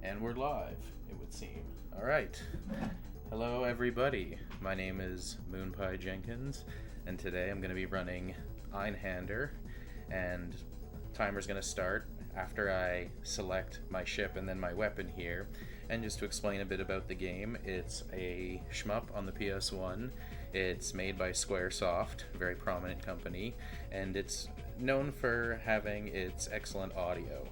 And we're live, it would seem. Alright. Hello, everybody. My name is Moonpiejenkins, and today I'm going to be running Einhander, and timer's going to start after I select my ship and then my weapon here. And just to explain a bit about the game, it's a shmup on the PS1. It's made by Squaresoft, a very prominent company, and it's known for having its excellent audio.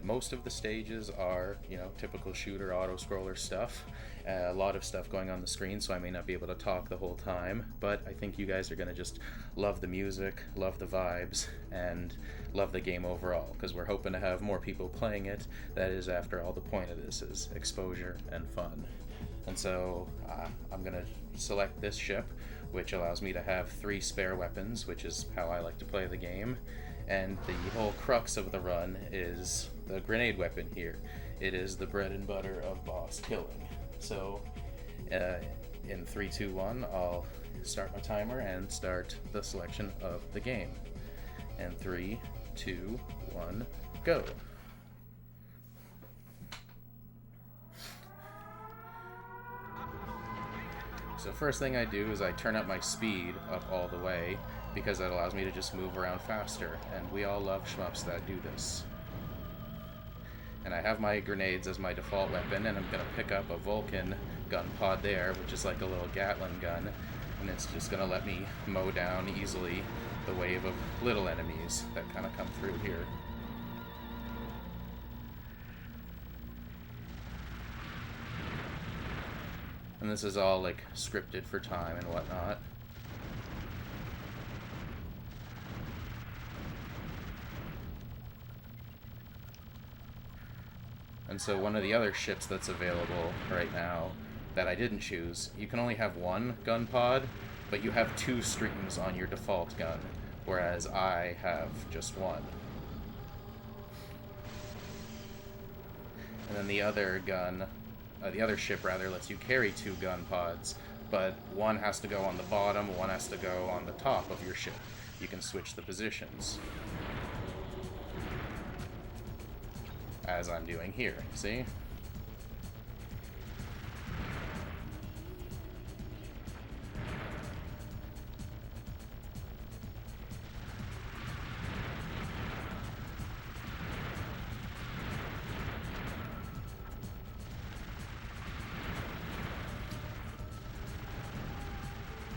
Most of the stages are, typical shooter auto-scroller stuff. A lot of stuff going on the screen, so I may not be able to talk the whole time, but I think you guys are going to just love the music, love the vibes, and love the game overall, because we're hoping to have more people playing it. That is, after all, the point of this is exposure and fun. And so I'm going to select this ship, which allows me to have 3 spare weapons, which is how I like to play the game. And the whole crux of the run is the grenade weapon here. It is the bread and butter of boss killing. So in 3, 2, 1, I'll start my timer and start the selection of the game. And 3, 2, 1, go. So first thing I do is I turn up my speed up all the way, because that allows me to just move around faster, and we all love shmups that do this. And I have my grenades as my default weapon, and I'm going to pick up a Vulcan gun pod there, which is like a little Gatling gun, and it's just going to let me mow down easily the wave of little enemies that kind of come through here. And this is all like scripted for time and whatnot. And so one of the other ships that's available right now that I didn't choose, you can only have 1 gun pod, but you have 2 streams on your default gun, whereas I have just 1. And then the other ship lets you carry 2 gun pods, but one has to go on the bottom, one has to go on the top of your ship. You can switch the positions, as I'm doing here, see?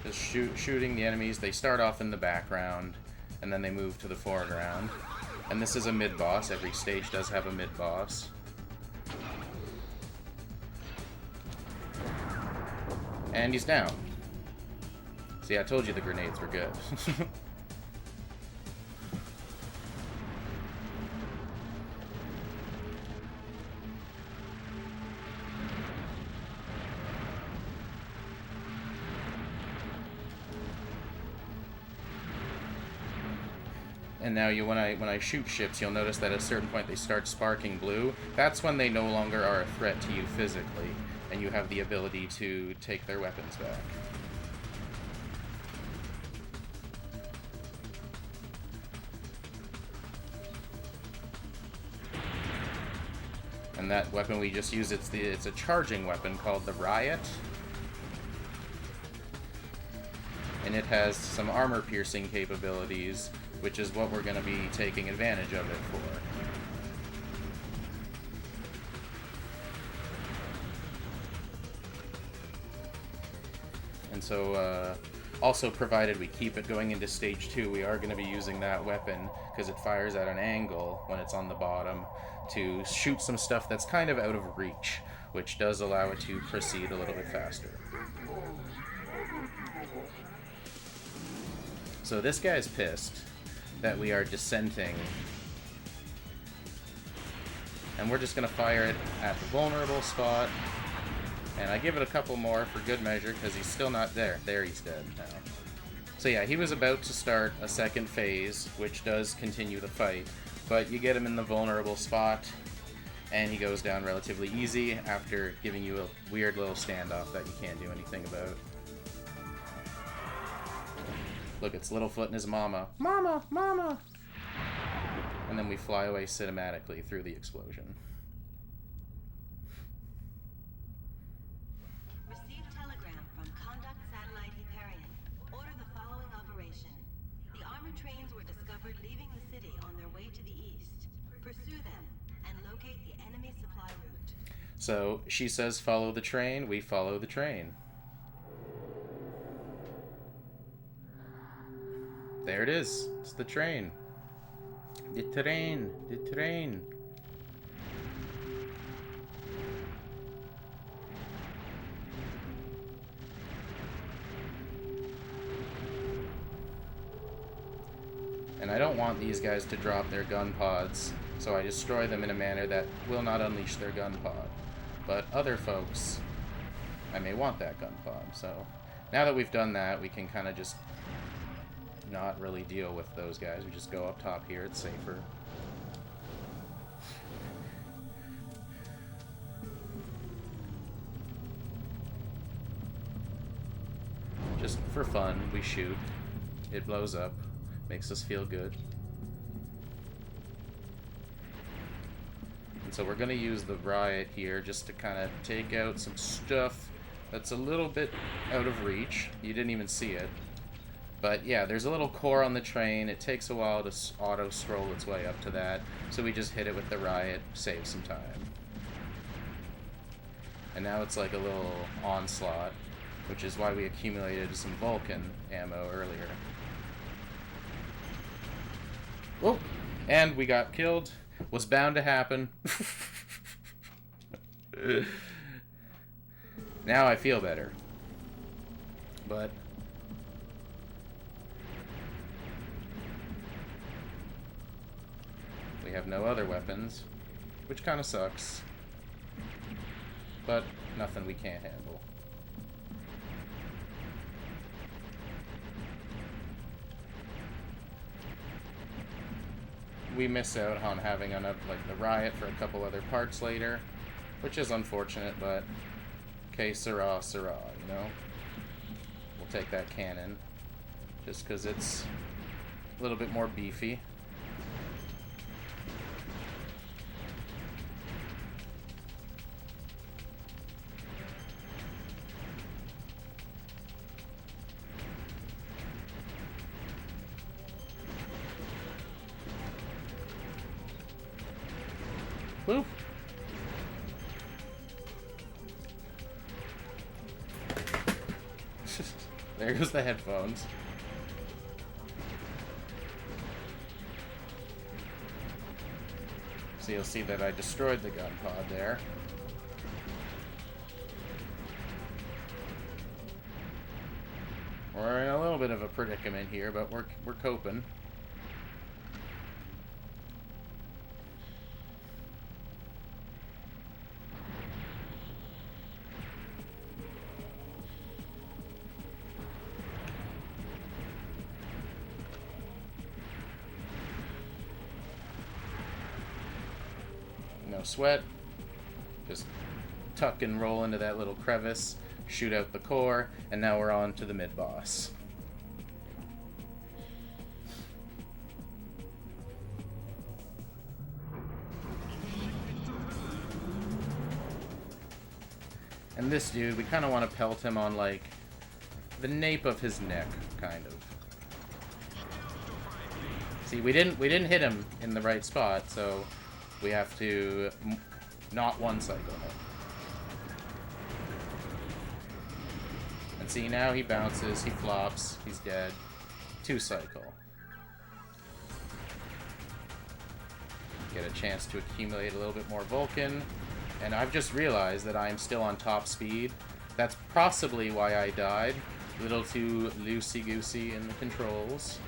Just shooting the enemies. They start off in the background, and then they move to the foreground. And this is a mid-boss. Every stage does have a mid-boss. And he's down. See, I told you the grenades were good. And now when I shoot ships, you'll notice that at a certain point they start sparking blue. That's when they no longer are a threat to you physically, and you have the ability to take their weapons back. And that weapon we just used, it's a charging weapon called the Riot. And it has some armor-piercing capabilities, which is what we're going to be taking advantage of it for. And so, also provided we keep it going into stage 2, we are going to be using that weapon, because it fires at an angle when it's on the bottom, to shoot some stuff that's kind of out of reach, which does allow it to proceed a little bit faster. So this guy's pissed that we are dissenting, and we're just going to fire it at the vulnerable spot, and I give it a couple more for good measure because he's still not there. There, he's dead now. So yeah, he was about to start a second phase, which does continue the fight, but you get him in the vulnerable spot, and he goes down relatively easy after giving you a weird little standoff that you can't do anything about. Look, it's Littlefoot and his mama. Mama! Mama! And then we fly away cinematically through the explosion. So she says follow the train, we follow the train. There it is. It's the train. The train. The train. And I don't want these guys to drop their gun pods, so I destroy them in a manner that will not unleash their gun pod. But other folks, I may want that gun pod, so now that we've done that, we can kind of just not really deal with those guys. We just go up top here, it's safer. Just for fun, we shoot. It blows up. Makes us feel good. And so we're going to use the riot here just to kind of take out some stuff that's a little bit out of reach. You didn't even see it. But yeah, there's a little core on the train. It takes a while to auto-scroll its way up to that. So we just hit it with the riot, save some time. And now it's like a little onslaught, which is why we accumulated some Vulcan ammo earlier. Whoa! And we got killed. Was bound to happen. Now I feel better. But we have no other weapons, which kind of sucks. But nothing we can't handle. We miss out on having enough, like, the riot for a couple other parts later, which is unfortunate, but okay, sirrah, sirrah, you know? We'll take that cannon, just because it's a little bit more beefy. Woo. There goes the headphones. So you'll see that I destroyed the gun pod there. We're in a little bit of a predicament here, but we're coping. No sweat. Just tuck and roll into that little crevice, shoot out the core, and now we're on to the mid-boss. And this dude, we kind of want to pelt him on, like, the nape of his neck, kind of. See, we didn't hit him in the right spot, so we have to not one cycle him. And see, now he bounces, he flops, he's dead. 2 cycle. Get a chance to accumulate a little bit more Vulcan. And I've just realized that I'm still on top speed. That's possibly why I died. A little too loosey-goosey in the controls.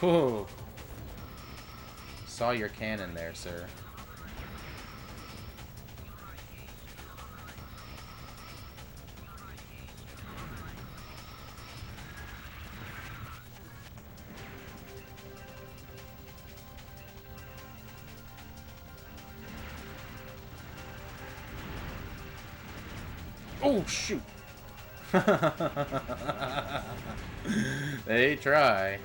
Whoa. Saw your cannon there, sir. Oh, shoot! They try.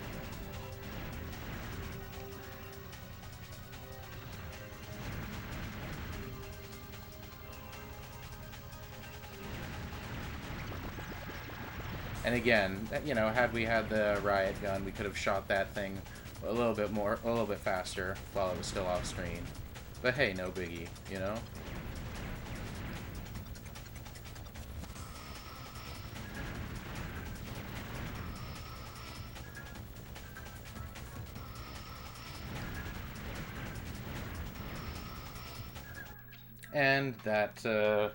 And again, you know, had we had the riot gun, we could have shot that thing a little bit faster while it was still off screen. But hey, no biggie, you know? And that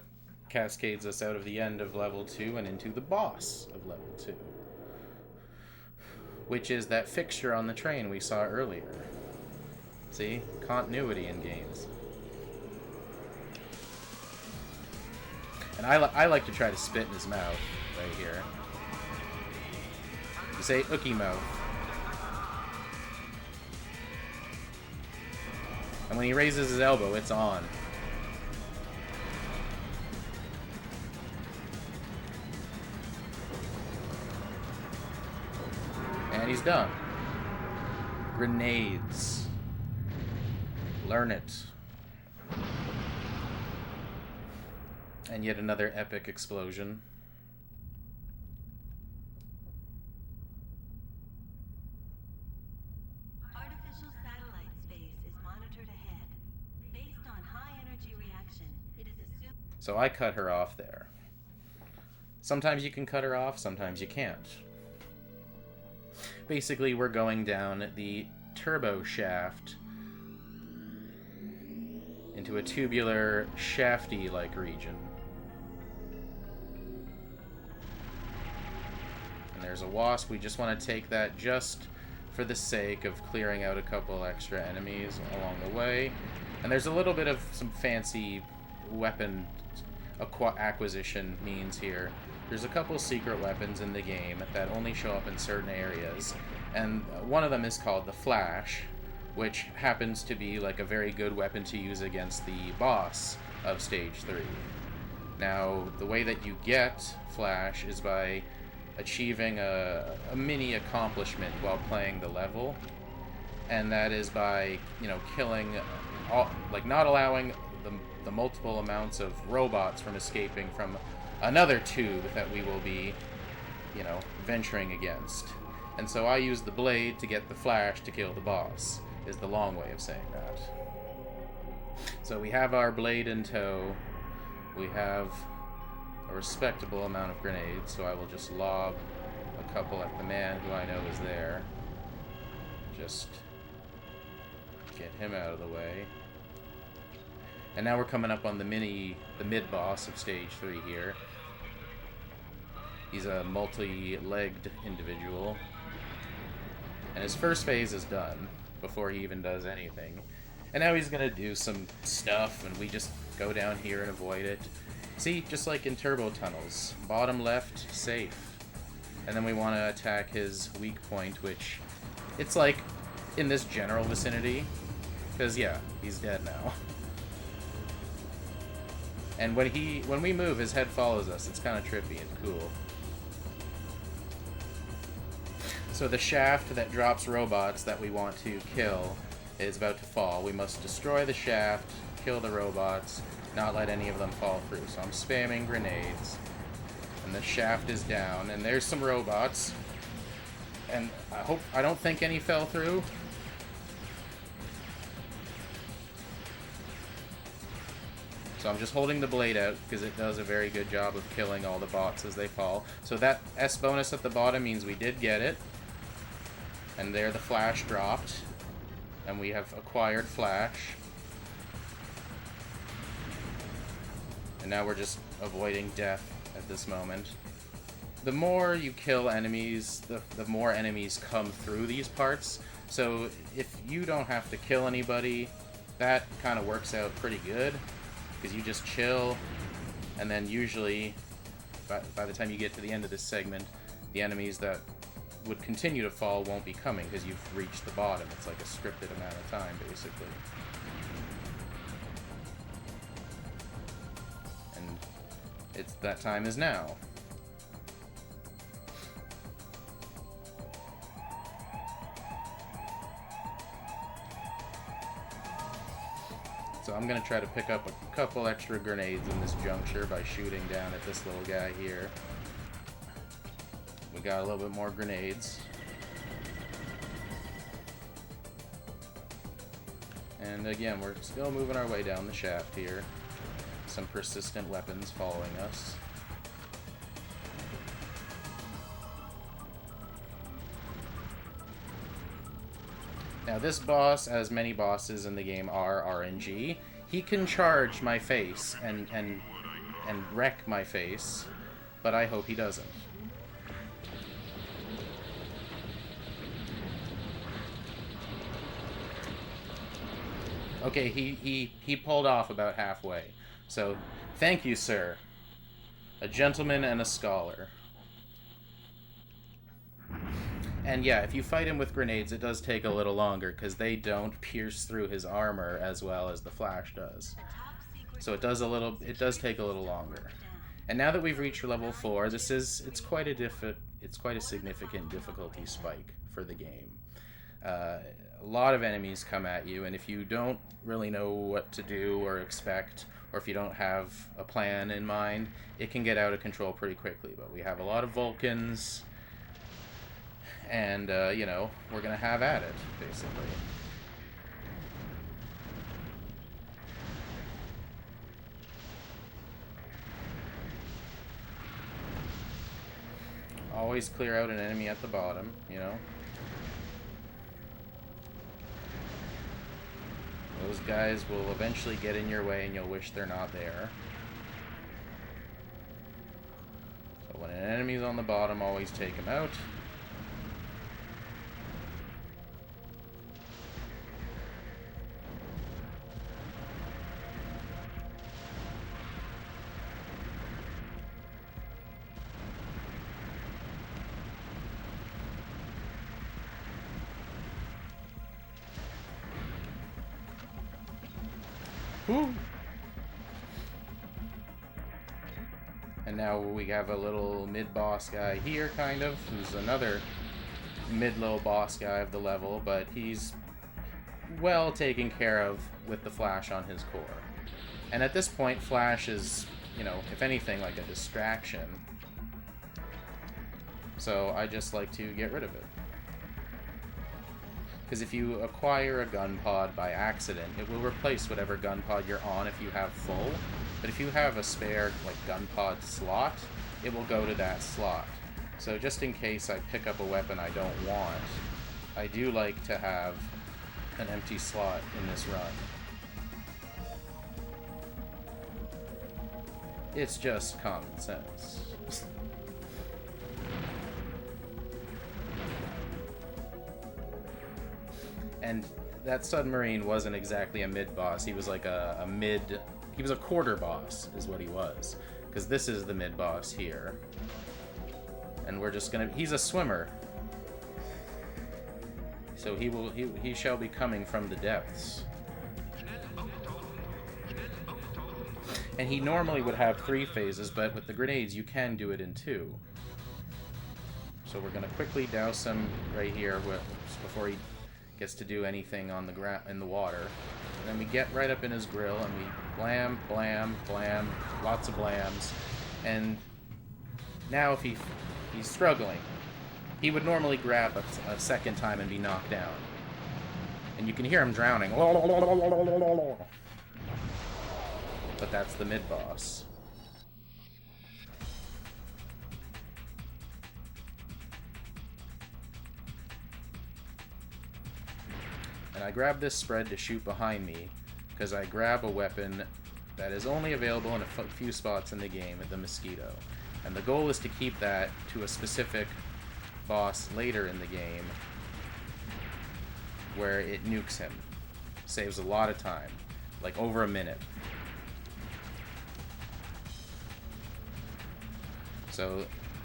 cascades us out of the end of level 2 and into the boss of level 2. Which is that fixture on the train we saw earlier. See? Continuity in games. And I like to try to spit in his mouth right here. You say ookie mouth. And when he raises his elbow, it's on. And he's done. Grenades. Learn it. And yet another epic explosion. Artificial satellite space is monitored ahead. Based on high energy reaction, it is assumed... So I cut her off there. Sometimes you can cut her off, sometimes you can't. Basically, we're going down the turbo shaft into a tubular, shafty-like region. And there's a wasp. We just want to take that just for the sake of clearing out a couple extra enemies along the way. And there's a little bit of some fancy weapon acquisition means here. There's a couple secret weapons in the game that only show up in certain areas, and one of them is called the Flash, which happens to be like a very good weapon to use against the boss of Stage 3. Now, the way that you get Flash is by achieving a mini accomplishment while playing the level, and that is by, you know, killing, not allowing the multiple amounts of robots from escaping from another tube that we will be, you know, venturing against. And so I use the blade to get the Flash to kill the boss, is the long way of saying that. So we have our blade in tow. We have a respectable amount of grenades, so I will just lob a couple at the man who I know is there. Just get him out of the way. And now we're coming up on the mid-boss of Stage 3 here. He's a multi-legged individual. And his first phase is done before he even does anything. And now he's gonna do some stuff, and we just go down here and avoid it. See, just like in turbo tunnels, bottom left, safe. And then we want to attack his weak point, which it's like in this general vicinity, because yeah, he's dead now. And when we move, his head follows us. It's kind of trippy and cool. So the shaft that drops robots that we want to kill is about to fall. We must destroy the shaft, kill the robots, not let any of them fall through. So I'm spamming grenades, and the shaft is down, and there's some robots, and I don't think any fell through. So I'm just holding the blade out because it does a very good job of killing all the bots as they fall. So that S bonus at the bottom means we did get it. And there the Flash dropped. And we have acquired Flash. And now we're just avoiding death at this moment. The more you kill enemies, the more enemies come through these parts. So if you don't have to kill anybody, that kind of works out pretty good. Because you just chill, and then usually, by the time you get to the end of this segment, the enemies that would continue to fall won't be coming, because you've reached the bottom. It's like a scripted amount of time, basically. And that time is now. So I'm going to try to pick up a couple extra grenades in this juncture by shooting down at this little guy here. We got a little bit more grenades. And again, we're still moving our way down the shaft here. Some persistent weapons following us. Now this boss, as many bosses in the game are RNG, he can charge my face and wreck my face, but I hope he doesn't. Okay, he pulled off about halfway. So, thank you, sir. A gentleman and a scholar. And yeah, if you fight him with grenades, it does take a little longer, because they don't pierce through his armor as well as the flash does. So it does take a little longer. And now that we've reached level 4, it's quite a significant difficulty spike for the game. A lot of enemies come at you, and if you don't really know what to do or expect, or if you don't have a plan in mind, it can get out of control pretty quickly. But we have a lot of Vulcans, and, you know, we're gonna have at it, basically. Always clear out an enemy at the bottom, you know. Those guys will eventually get in your way and you'll wish they're not there. So when an enemy's on the bottom, always take him out. Woo! And now we have a little mid-boss guy here, kind of, who's another mid-low boss guy of the level, but he's well taken care of with the flash on his core. And at this point, flash is, you know, if anything, like a distraction. So I just like to get rid of it. Because if you acquire a gun pod by accident, it will replace whatever gun pod you're on if you have full. But if you have a spare, like, gun pod slot, it will go to that slot. So just in case I pick up a weapon I don't want, I do like to have an empty slot in this run. It's just common sense. And that submarine wasn't exactly a mid-boss. He was like he was a quarter boss, is what he was. Because this is the mid-boss here. And we're just gonna... He's a swimmer. So he shall be coming from the depths. And he normally would have 3 phases, but with the grenades you can do it in 2. So we're gonna quickly douse him right here before he gets to do anything on the ground in the water. And then we get right up in his grill and we blam, blam, blam, lots of blams. And now if he's struggling, he would normally grab a second time and be knocked down. And you can hear him drowning. But that's the mid-boss. And I grab this spread to shoot behind me, because I grab a weapon that is only available in a few spots in the game, the Mosquito. And the goal is to keep that to a specific boss later in the game, where it nukes him. Saves a lot of time, like over a minute. So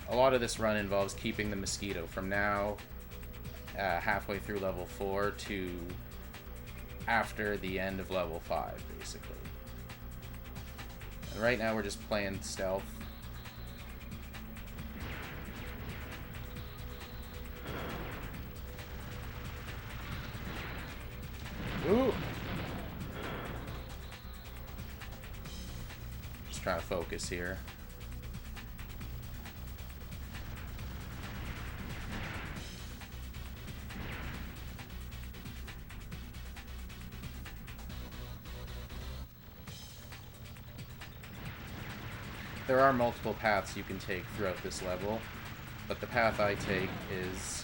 a lot of this run involves keeping the Mosquito from now halfway through level 4 to after the end of level 5, basically. And right now we're just playing stealth. Ooh! Just trying to focus here. there are multiple paths you can take throughout this level, but the path I take is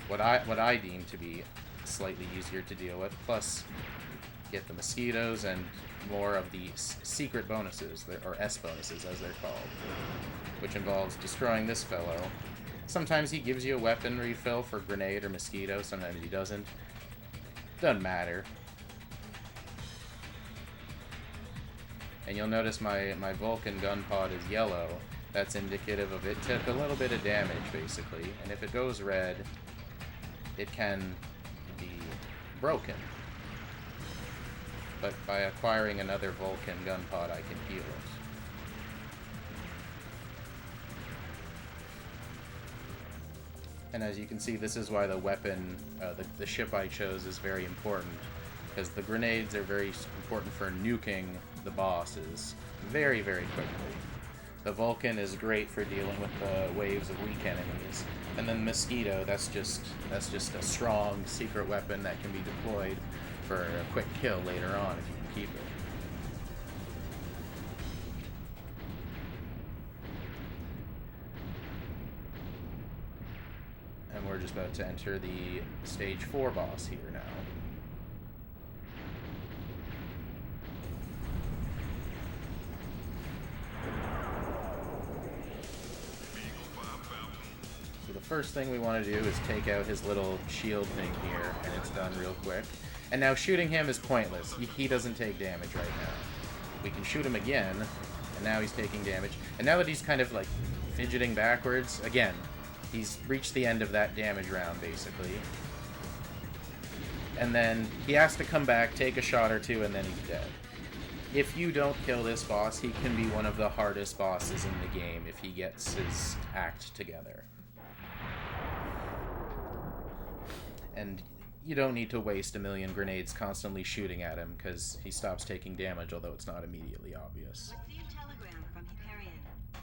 what I deem to be slightly easier to deal with, plus get the mosquitoes and more of the secret bonuses, or S bonuses as they're called, which involves destroying this fellow. Sometimes he gives you a weapon refill for grenade or mosquito, sometimes he doesn't. Doesn't matter. And you'll notice my Vulcan gun pod is yellow. That's indicative of it took a little bit of damage, basically. And if it goes red, it can be broken. But by acquiring another Vulcan gun pod, I can heal it. And as you can see, this is why the weapon, the ship I chose is very important. Because the grenades are very important for nuking the bosses very, very quickly. The Vulcan is great for dealing with the waves of weak enemies. And then Mosquito, that's just a strong secret weapon that can be deployed for a quick kill later on if you can keep it. And we're just about to enter the stage 4 boss here now. So the first thing we want to do is take out his little shield thing here, and it's done real quick. And now shooting him is pointless. He doesn't take damage right now. We can shoot him again, and now he's taking damage. And now that he's kind of like fidgeting backwards, again, he's reached the end of that damage round, basically. And then he has to come back, take a shot or two, and then he's dead. If you don't kill this boss, he can be one of the hardest bosses in the game if he gets his act together. And you don't need to waste a million grenades constantly shooting at him, because he stops taking damage, although it's not immediately obvious. Received telegram from Hyperion.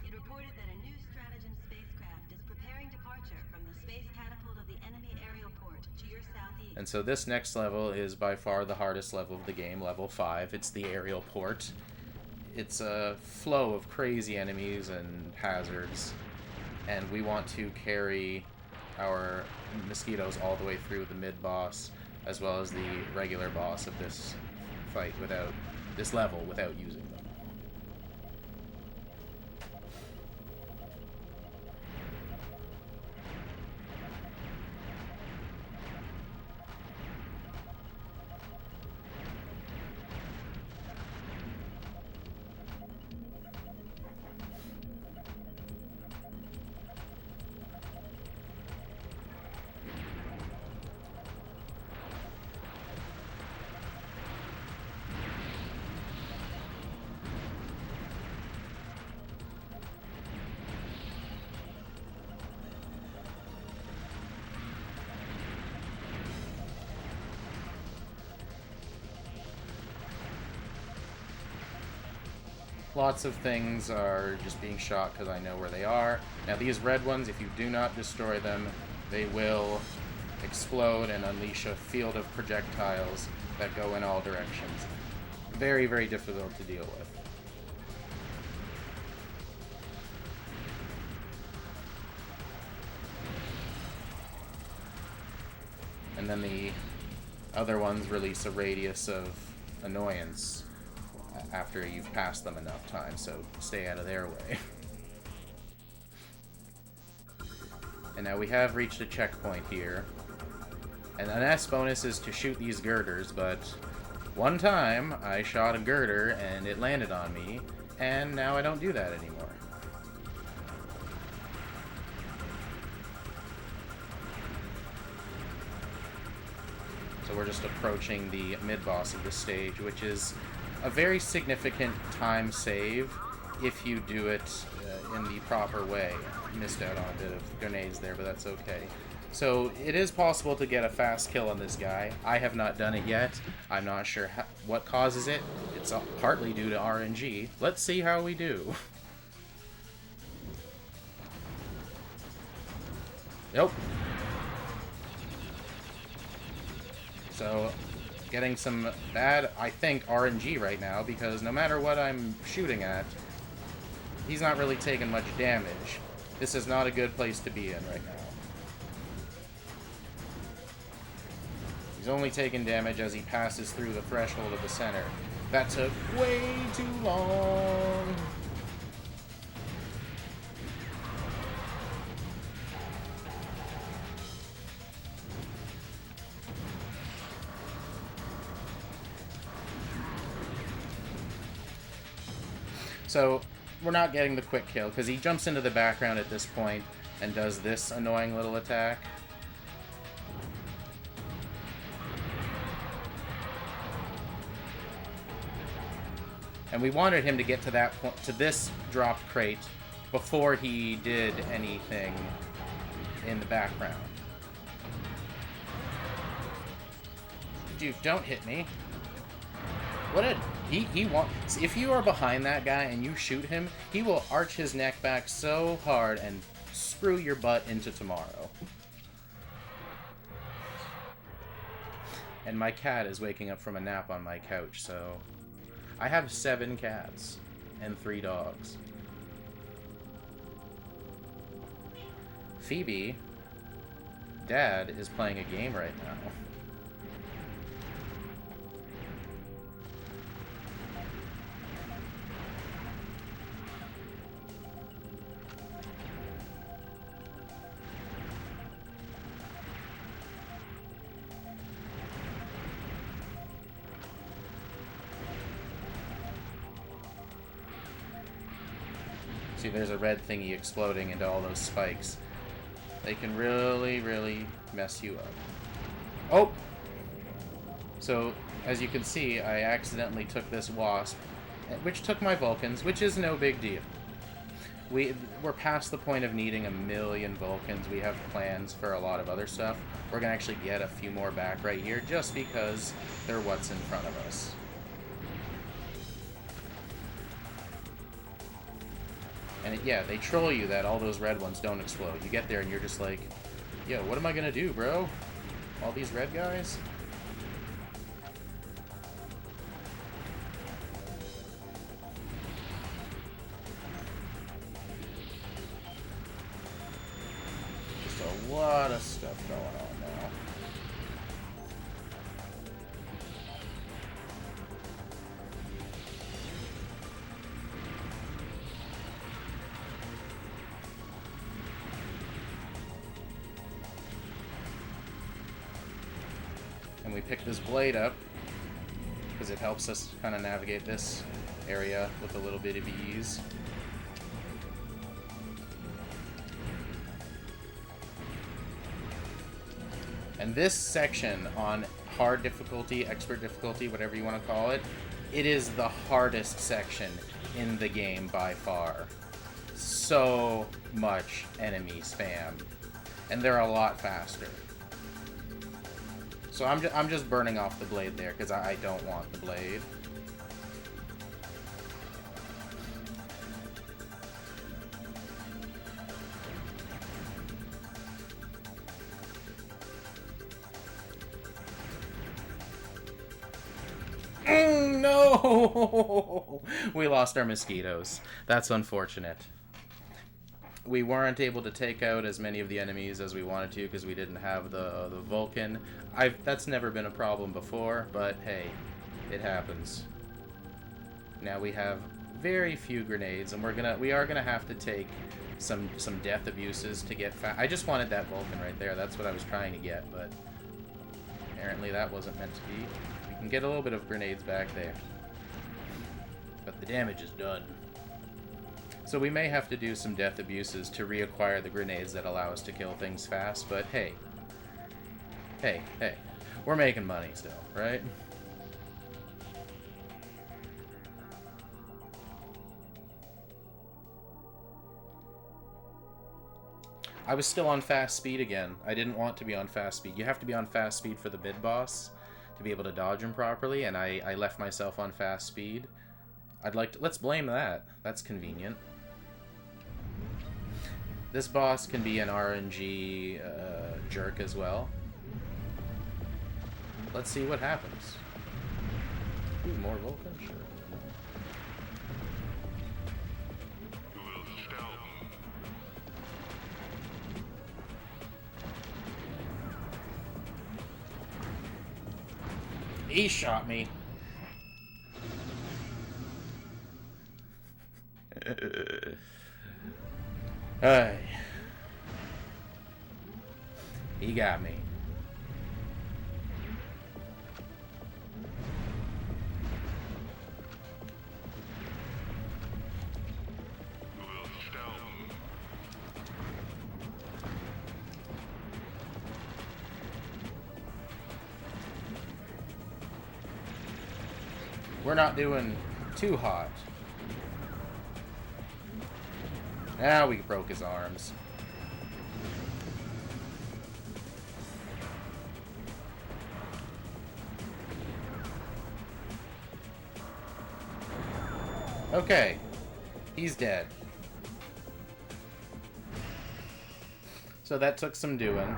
It reported that a new stratagem spacecraft is preparing departure from the space catapult of the enemy aerial port to your southeast. And so this next level is by far the hardest level of the game, level 5. It's the aerial port. It's a flow of crazy enemies and hazards, and we want to carry our mosquitoes all the way through the mid-boss, as well as the regular boss of this fight without this level without using them. Lots of things are just being shot because I know where they are. Now these red ones, if you do not destroy them, they will explode and unleash a field of projectiles that go in all directions. Very, very difficult to deal with. And then the other ones release a radius of annoyance after you've passed them enough times, so stay out of their way. And now we have reached a checkpoint here. And an S bonus is to shoot these girders, but one time I shot a girder and it landed on me, and now I don't do that anymore. So we're just approaching the mid-boss of the stage, which is a very significant time save if you do it in the proper way. Missed out on a bit of grenades there, but that's okay. So it is possible to get a fast kill on this guy. I have not done it yet. I'm not sure what causes it. It's partly due to RNG. Let's see how we do. Nope. So getting some bad, I think, RNG right now, because no matter what I'm shooting at, he's not really taking much damage. This is not a good place to be in right now. He's only taking damage as he passes through the threshold of the center. That took way too long. So, we're not getting the quick kill, because he jumps into the background at this point and does this annoying little attack. And we wanted him to get to that point, to this dropped crate, before he did anything in the background. Dude, don't hit me. What a... He wants... If you are behind that guy and you shoot him, he will arch his neck back so hard and screw your butt into tomorrow. And my cat is waking up from a nap on my couch, so... I have 7 cats and 3 dogs. Phoebe, Dad, is playing a game right now. See, there's a red thingy exploding into all those spikes. They can really, really mess you up. Oh! So, as you can see, I accidentally took this wasp, which took my Vulcans, which is no big deal. We're past the point of needing 1,000,000 Vulcans. We have plans for a lot of other stuff. We're going to actually get a few more back right here, just because they're what's in front of us. And yeah, they troll you that all those red ones don't explode. You get there and you're just like, yo, what am I gonna do, bro? All these red guys? Just a lot of stuff going on now. And we pick this blade up because it helps us kind of navigate this area with a little bit of ease. And this section on hard difficulty, expert difficulty, whatever you want to call it, it is the hardest section in the game by far. So much enemy spam. And they're a lot faster. So I'm just burning off the blade there, because I don't want the blade. No! We lost our mosquitoes. That's unfortunate. We weren't able to take out as many of the enemies as we wanted to because we didn't have the Vulcan. That's never been a problem before, but hey, it happens. Now we have very few grenades, and we are gonna have to take some death abuses to get I just wanted that Vulcan right there. That's what I was trying to get, but apparently that wasn't meant to be. We can get a little bit of grenades back there, but the damage is done. So we may have to do some death abuses to reacquire the grenades that allow us to kill things fast, but hey. Hey, we're making money still, right? I was still on fast speed again. I didn't want to be on fast speed. You have to be on fast speed for the bid boss to be able to dodge him properly, and I left myself on fast speed. Let's blame that. That's convenient. This boss can be an RNG jerk as well. Let's see what happens. Ooh, more Vulcan? Sure. He shot me. Hey. He got me. We're not doing too hot. Now we broke his arms. Okay. He's dead. So that took some doing,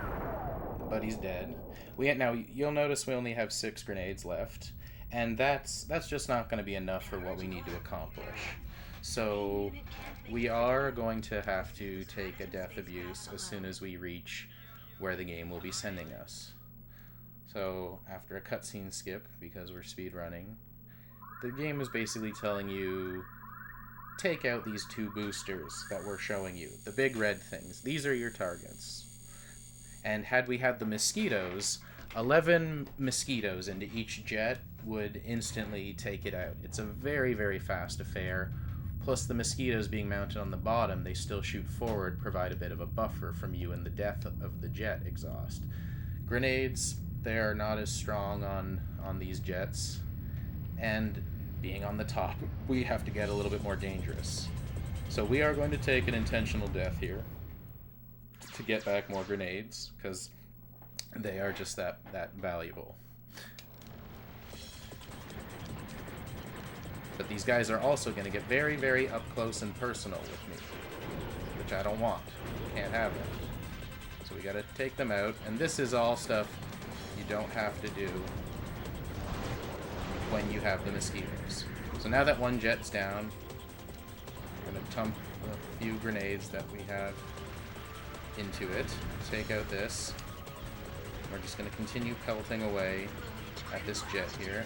but he's dead. Now you'll notice we only have 6 grenades left, and that's just not going to be enough for what we need to accomplish. So we are going to have to take a death abuse as soon as we reach where the game will be sending us. So after a cutscene skip, because we're speedrunning, the game is basically telling you, take out these 2 boosters that we're showing you. The big red things. These are your targets. And had we had the mosquitoes, 11 mosquitoes into each jet would instantly take it out. It's a very, very fast affair. Plus the mosquitoes being mounted on the bottom, they still shoot forward, provide a bit of a buffer from you and the death of the jet exhaust. Grenades, they are not as strong on these jets. And being on the top, we have to get a little bit more dangerous. So we are going to take an intentional death here to get back more grenades, because they are just that valuable. But these guys are also going to get very, very up close and personal with me, which I don't want. Can't have that. So we got to take them out, and this is all stuff you don't have to do when you have the mosquitoes. So now that one jet's down, we're going to dump a few grenades that we have into it. Take out this. We're just going to continue pelting away at this jet here.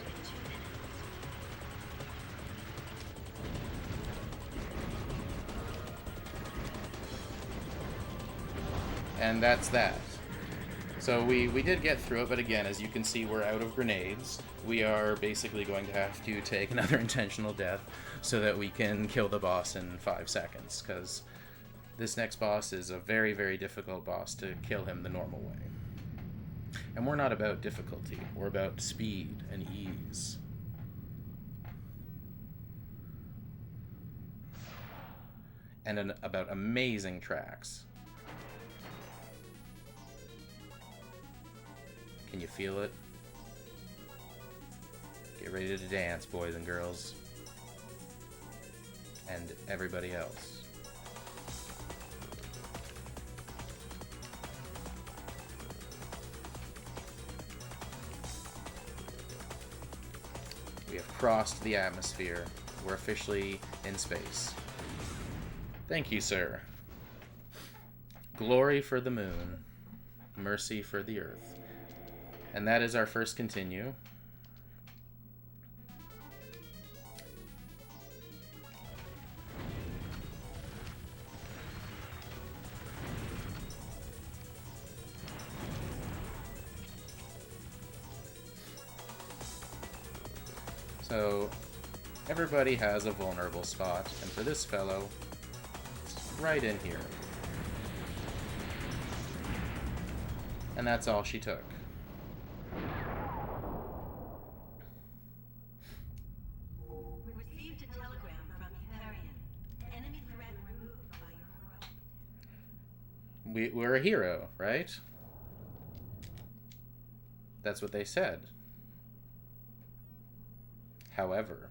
And that's that. So we did get through it, but again, as you can see, we're out of grenades. We are basically going to have to take another intentional death so that we can kill the boss in 5 seconds, because this next boss is a very, very difficult boss to kill him the normal way. And we're not about difficulty, we're about speed and ease. And about amazing tracks. Can you feel it? Get ready to dance, boys and girls. And everybody else. We have crossed the atmosphere. We're officially in space. Thank you, sir. Glory for the moon. Mercy for the earth. And that is our first continue. So, everybody has a vulnerable spot, and for this fellow, it's right in here. And that's all she took. Received a telegram from Hyperion. Enemy threat removed by your heroic. We're a hero, right? That's what they said. However,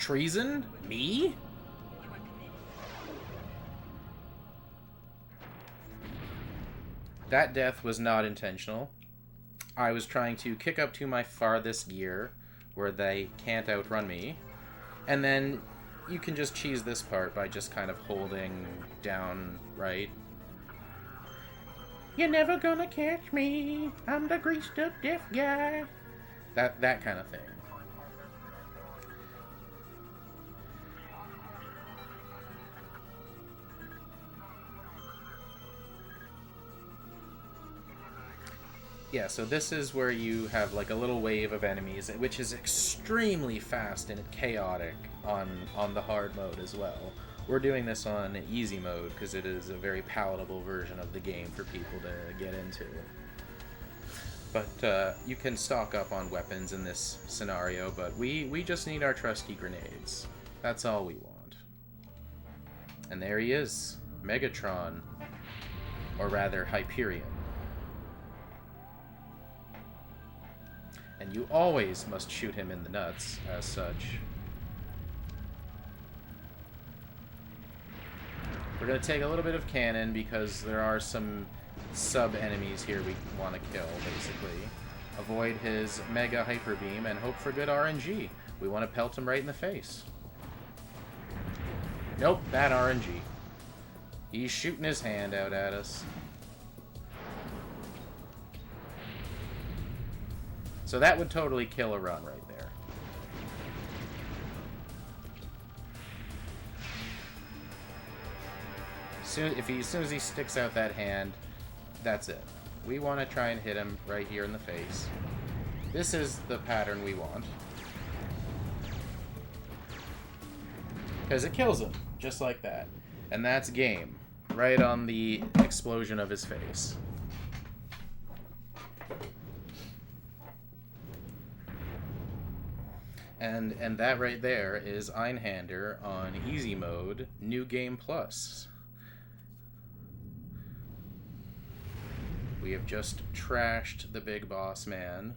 Treason? Me? You are committed. That death was not intentional. I was trying to kick up to my farthest gear, where they can't outrun me, and then you can just cheese this part by just kind of holding down right. You're never gonna catch me, I'm the greased up deaf guy. That kind of thing. Yeah, so this is where you have like a little wave of enemies, which is extremely fast and chaotic on the hard mode as well. We're doing this on easy mode because it is a very palatable version of the game for people to get into. But you can stock up on weapons in this scenario, but we just need our trusty grenades. That's all we want. And there he is, Megatron, or rather Hyperion. And you always must shoot him in the nuts, as such. We're going to take a little bit of cannon because there are some sub-enemies here we want to kill, basically. Avoid his Mega Hyper Beam and hope for good RNG. We want to pelt him right in the face. Nope, bad RNG. He's shooting his hand out at us. So that would totally kill a run right there. As soon as he sticks out that hand, that's it. We want to try and hit him right here in the face. This is the pattern we want. Because it kills him, just like that. And that's game. Right on the explosion of his face. And that right there is Einhander on easy mode, New Game Plus. We have just trashed the big boss man.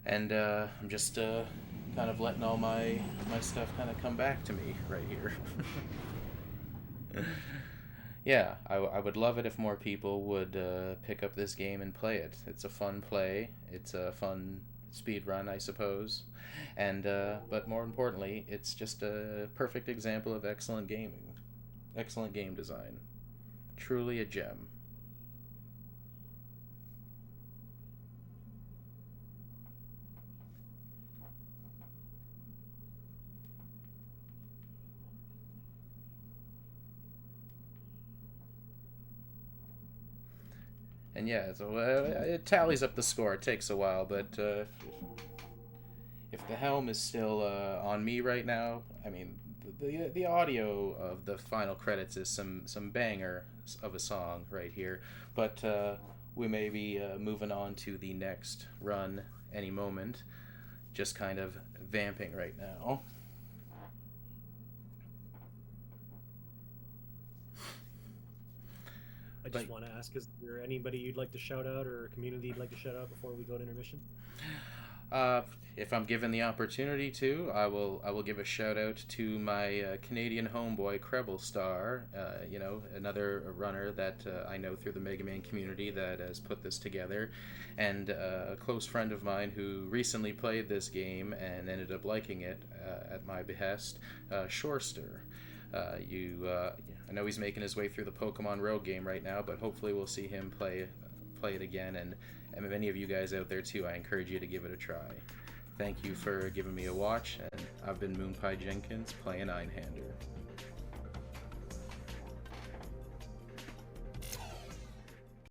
And I'm just kind of letting all my stuff kind of come back to me right here. Yeah, I would love it if more people would pick up this game and play it. It's a fun play. It's a fun speed run, I suppose. And but more importantly, it's just a perfect example of excellent gaming. Excellent game design. Truly a gem. And yeah, so it tallies up the score. It takes a while, but if the helm is still on me right now, I mean, the audio of the final credits is some banger of a song right here. But we may be moving on to the next run any moment. Just kind of vamping right now. I just want to ask, is there anybody you'd like to shout out or a community you'd like to shout out before we go to intermission? If I'm given the opportunity to, I will give a shout out to my Canadian homeboy Krebel Star, you know, another runner that I know through the Mega Man community that has put this together, and a close friend of mine who recently played this game and ended up liking it at my behest, Shorester. I know he's making his way through the Pokemon Rogue game right now, but hopefully we'll see him play it again, and many of you guys out there too, I encourage you to give it a try. Thank you for giving me a watch, and I've been Moonpiejenkins playing Einhander.